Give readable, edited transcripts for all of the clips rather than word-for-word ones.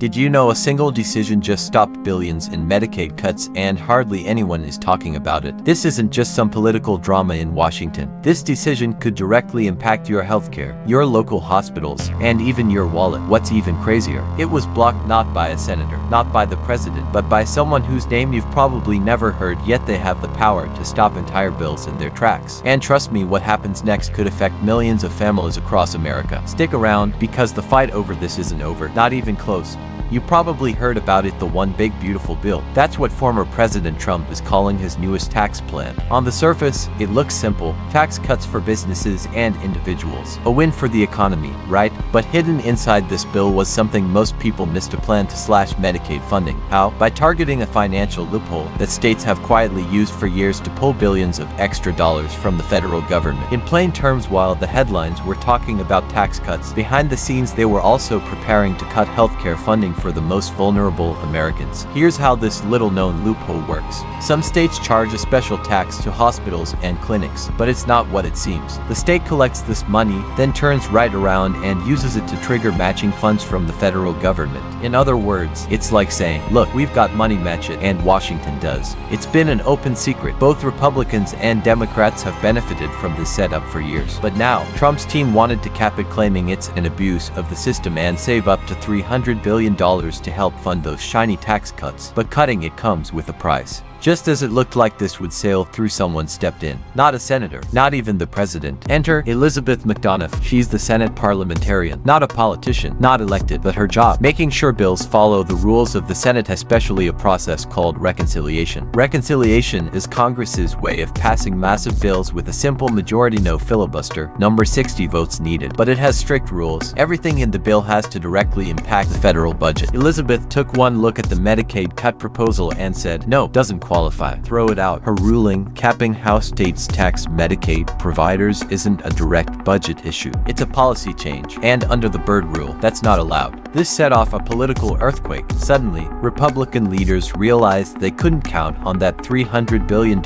Did you know a single decision just stopped billions in Medicaid cuts and hardly anyone is talking about it? This isn't just some political drama in Washington. This decision could directly impact your healthcare, your local hospitals, and even your wallet. What's even crazier, it was blocked not by a senator, not by the president, but by someone whose name you've probably never heard, yet they have the power to stop entire bills in their tracks. And trust me, what happens next could affect millions of families across America. Stick around, because the fight over this isn't over, not even close. You probably heard about it, the one big beautiful bill. That's what former President Trump is calling his newest tax plan. On the surface, it looks simple: tax cuts for businesses and individuals. A win for the economy, right? But hidden inside this bill was something most people missed: a plan to slash Medicaid funding. How? By targeting a financial loophole that states have quietly used for years to pull billions of extra dollars from the federal government. In plain terms, while the headlines were talking about tax cuts, behind the scenes they were also preparing to cut healthcare funding for the most vulnerable Americans. Here's how this little-known loophole works. Some states charge a special tax to hospitals and clinics, but it's not what it seems. The state collects this money, then turns right around and uses it to trigger matching funds from the federal government. In other words, it's like saying, look, we've got money, match it, and Washington does. It's been an open secret. Both Republicans and Democrats have benefited from this setup for years. But now, Trump's team wanted to cap it, claiming it's an abuse of the system and save up to $300 billion to help fund those shiny tax cuts. But cutting it comes with a price. Just as it looked like this would sail through, someone stepped in. Not a senator, not even the president. Enter Elizabeth McDonough. She's the Senate parliamentarian, not a politician, not elected, but her job, making sure bills follow the rules of the Senate, especially a process called reconciliation. Reconciliation is Congress's way of passing massive bills with a simple majority, no filibuster, number 60 votes needed. But it has strict rules. Everything in the bill has to directly impact the federal budget. Elizabeth took one look at the Medicaid cut proposal and said, no, doesn't qualify. Throw it out. Her ruling, capping how states tax Medicaid providers, isn't a direct budget issue. It's a policy change. And under the Byrd rule, that's not allowed. This set off a political earthquake. Suddenly, Republican leaders realized they couldn't count on that $300 billion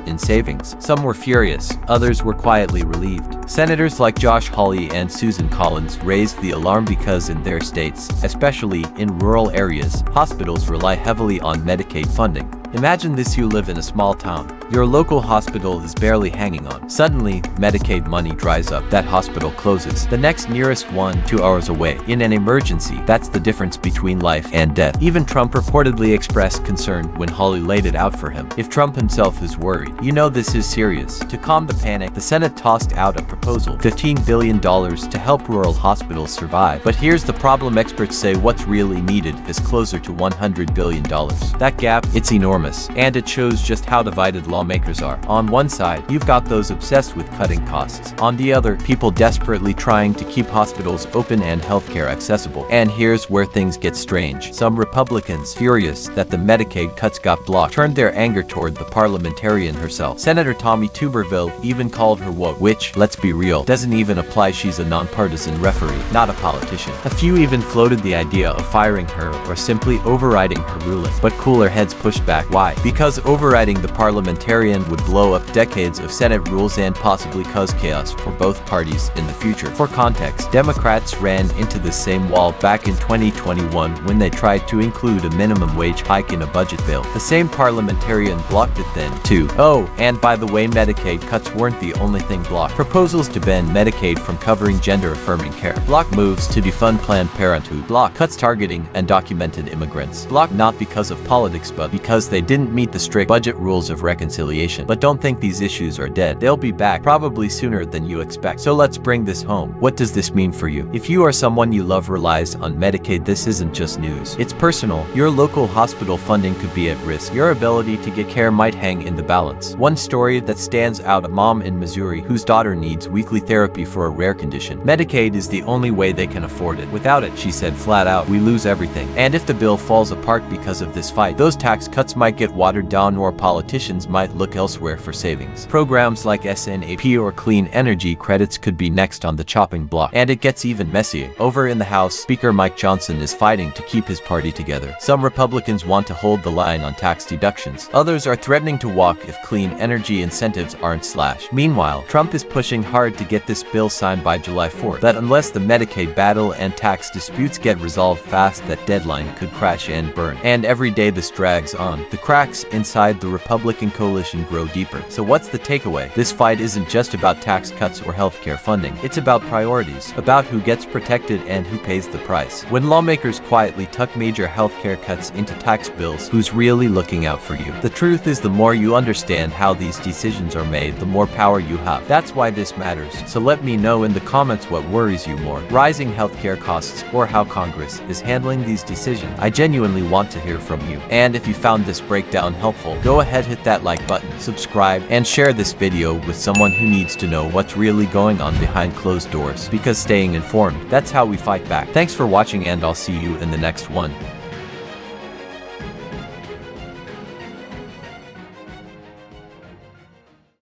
in savings. Some were furious, others were quietly relieved. Senators like Josh Hawley and Susan Collins raised the alarm because in their states, especially in rural areas, hospitals rely heavily on Medicaid funding. Imagine this: you live in a small town. Your local hospital is barely hanging on. Suddenly, Medicaid money dries up. That hospital closes. The next nearest one, 2 hours away. In an emergency, that's the difference between life and death. Even Trump reportedly expressed concern when Hawley laid it out for him. If Trump himself is worried, you know this is serious. To calm the panic, the Senate tossed out a proposal, $15 billion to help rural hospitals survive. But here's the problem: experts say what's really needed is closer to $100 billion. That gap, it's enormous. And it shows just how divided lawmakers are. On one side, you've got those obsessed with cutting costs. On the other, people desperately trying to keep hospitals open and healthcare accessible. And here's where things get strange. Some Republicans, furious that the Medicaid cuts got blocked, turned their anger toward the parliamentarian herself. Senator Tommy Tuberville even called her woke, which, let's be real, doesn't even apply. She's a nonpartisan referee, not a politician. A few even floated the idea of firing her or simply overriding her ruling. But cooler heads pushed back. Why? Because overriding the parliamentarian would blow up decades of Senate rules and possibly cause chaos for both parties in the future. For context, Democrats ran into the same wall back in 2021 when they tried to include a minimum wage hike in a budget bill. The same parliamentarian blocked it then, too. Oh, and by the way, Medicaid cuts weren't the only thing blocked. Proposals to ban Medicaid from covering gender-affirming care. Block moves to defund Planned Parenthood. Block cuts targeting undocumented immigrants. Block not because of politics, but because they didn't meet the strict budget rules of reconciliation. But don't think these issues are dead. They'll be back, probably sooner than you expect. So let's bring this home. What does this mean for you? If you or someone you love relies on Medicaid, this isn't just news. It's personal. Your local hospital funding could be at risk. Your ability to get care might hang in the balance. One story that stands out: a mom in Missouri whose daughter needs weekly therapy for a rare condition. Medicaid is the only way they can afford it. Without it, she said flat out, we lose everything. And if the bill falls apart because of this fight, those tax cuts might get watered down, or politicians might might look elsewhere for savings. Programs like SNAP or clean energy credits could be next on the chopping block. And it gets even messier. Over in the House, Speaker Mike Johnson is fighting to keep his party together. Some Republicans want to hold the line on tax deductions. Others are threatening to walk if clean energy incentives aren't slashed. Meanwhile, Trump is pushing hard to get this bill signed by July 4th. But unless the Medicaid battle and tax disputes get resolved fast, that deadline could crash and burn. And every day this drags on, the cracks inside the Republican coalition grow deeper. So what's the takeaway? This fight isn't just about tax cuts or healthcare funding. It's about priorities, about who gets protected and who pays the price. When lawmakers quietly tuck major healthcare cuts into tax bills, who's really looking out for you? The truth is, the more you understand how these decisions are made, the more power you have. That's why this matters. So let me know in the comments what worries you more: rising healthcare costs or how Congress is handling these decisions. I genuinely want to hear from you. And if you found this breakdown helpful, go ahead, hit that like button, subscribe, and share this video with someone who needs to know what's really going on behind closed doors. Because staying informed, that's how we fight back. Thanks for watching, and I'll see you in the next one.